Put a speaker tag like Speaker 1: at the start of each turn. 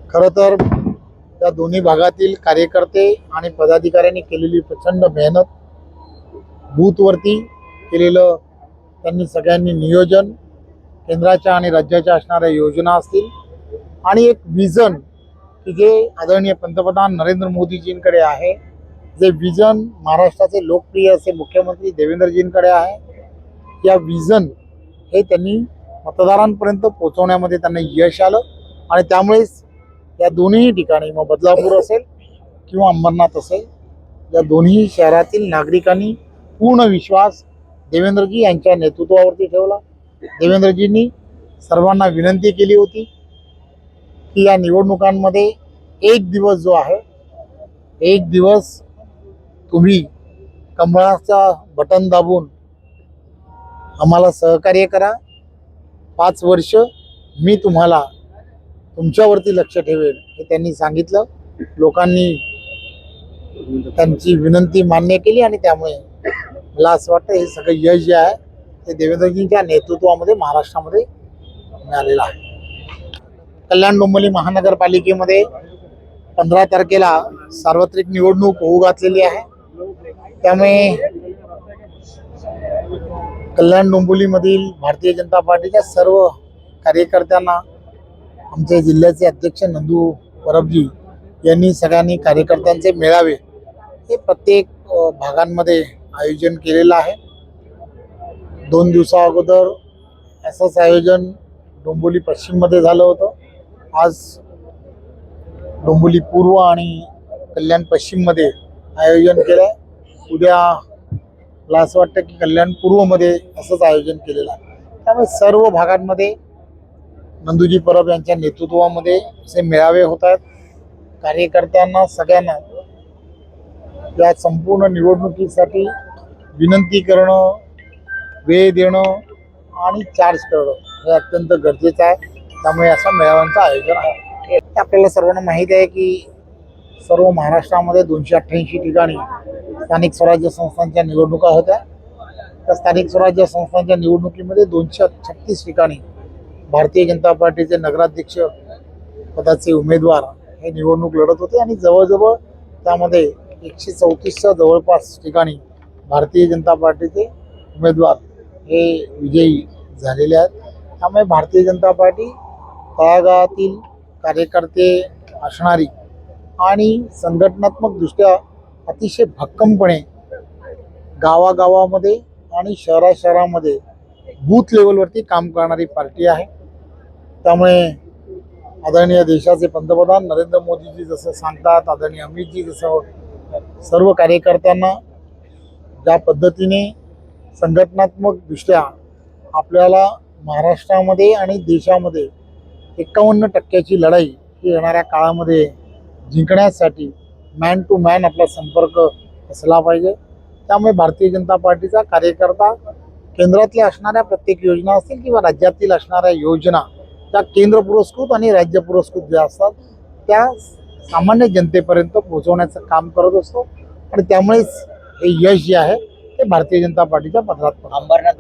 Speaker 1: खरं तर त्या दोन्ही भागातील कार्यकर्ते आणि पदाधिकाऱ्यांनी केलेली प्रचंड मेहनत, बूथवरती केलेलं त्यांनी सगळ्यांनी नियोजन, केंद्राच्या आणि राज्याच्या असणाऱ्या योजना असतील आणि एक विजन की जे आदरणीय पंतप्रधान नरेंद्र मोदीजींकडे आहे, जे विजन महाराष्ट्राचे लोकप्रिय असे मुख्यमंत्री देवेंद्रजींकडे आहे, या विजन हे त्यांनी मतदारांपर्यंत पोहोचवण्यामध्ये त्यांना यश आलं आणि त्यामुळेच या दोन्ही ठिकाणी, मग बदलापूर असेल किंवा अंबरनाथ असेल, या दोन्ही शहरातील नागरिकांनी पूर्ण विश्वास देवेंद्रजी यांच्या नेतृत्वावरती ठेवला। देवेंद्रजींनी सर्वांना विनंती केली होती की या निवडणुकांमध्ये एक दिवस जो आहे, एक दिवस तुम्ही कमळाचा बटन दाबून आम्हाला सहकार्य करा, 5 वर्ष मी तुम्हाला तुमच्यावरती लक्ष ठेवेल हे त्यांनी सांगितलं। लोकांनी त्यांची विनंती मान्य केली आणि त्यामुळे मला असं वाटतं हे सगळं यश जे आहे ते देवेंद्रजींच्या नेतृत्वामध्ये महाराष्ट्रामध्ये मिळालेलं आहे। कल्याण डोंबिवली महानगरपालिकेमध्ये 15 तारखेला सार्वत्रिक निवडणूक होऊ घातलेली आहे। त्यामुळे कल्याण डोंबिवलीमधील भारतीय जनता पार्टीच्या सर्व कार्यकर्त्यांना आमचे जिल्ह्याचे अध्यक्ष नंदू परबजी यांनी सगळ्यांनी कार्यकर्त्यांचे मेळावे हे प्रत्येक भागांमध्ये आयोजन केलेलं आहे। 2 दिवसा अगोदर असंच आयोजन डोंबिवली पश्चिममध्ये झालं होतं। आज डोंबिवली पूर्व आणि कल्याण पश्चिममध्ये आयोजन केलं आहे। उद्या मला असं वाटतं की कल्याण पूर्वमध्ये असंच आयोजन केलेलं आहे। त्यामुळे सर्व भागांमध्ये नंदूजी परब यांच्या नेतृत्वामध्ये असे मेळावे होत आहेत। कार्यकर्त्यांना सगळ्यांना या संपूर्ण निवडणुकीसाठी विनंती करणं, वेळ देणं आणि चार्ज करणं हे अत्यंत गरजेचं आहे। त्यामुळे अशा मेळाव्यांचं आयोजन आहे। आपल्याला सर्वांना माहीत आहे की सर्व महाराष्ट्रामध्ये 288 ठिकाणी स्थानिक स्वराज्य संस्थांच्या निवडणुका होत्या। त्या स्थानिक स्वराज्य संस्थांच्या निवडणुकीमध्ये 236 ठिकाणी भारतीय जनता पार्टीचे नगराध्यक्ष पदाचे उमेदवार हे निवडणूक लढत होते आणि जवळजवळ त्यामध्ये 134च्या जवळपास ठिकाणी भारतीय जनता पार्टीचे उमेदवार हे विजयी झालेले आहेत। त्यामुळे भारतीय जनता पार्टी तळागाळातील कार्यकर्ते असणारी आणि संघटनात्मकदृष्ट्या अतिशय भक्कमपणे गावागावामध्ये आणि शहराशहरामध्ये बूथ लेवलवरती काम करणारी पार्टी आहे। त्यामुळे आदरणीय देशाचे पंतप्रधान नरेंद्र मोदीजी जसं सांगतात, आदरणीय अमितजी जसं सर्व कार्यकर्त्यांना ज्या पद्धतीने संघटनात्मकदृष्ट्या आपल्याला महाराष्ट्रामध्ये आणि देशामध्ये 51% लढाई ही येणाऱ्या काळामध्ये जिंकण्यासाठी मॅन टू मॅन आपला संपर्क असला पाहिजे। त्यामुळे भारतीय जनता पार्टीचा कार्यकर्ता केंद्रातल्या असणाऱ्या प्रत्येक योजना असतील किंवा राज्यातील असणाऱ्या योजना त्या केंद्र पुरस्कृत आणि राज्य पुरस्कृत ज्या असतात त्या सामान्य जनतेपर्यंत पोहोचवण्याचं काम करत असतो आणि त्यामुळेच हे यश जे आहे ते भारतीय जनता पार्टीच्या पदरात पडलं।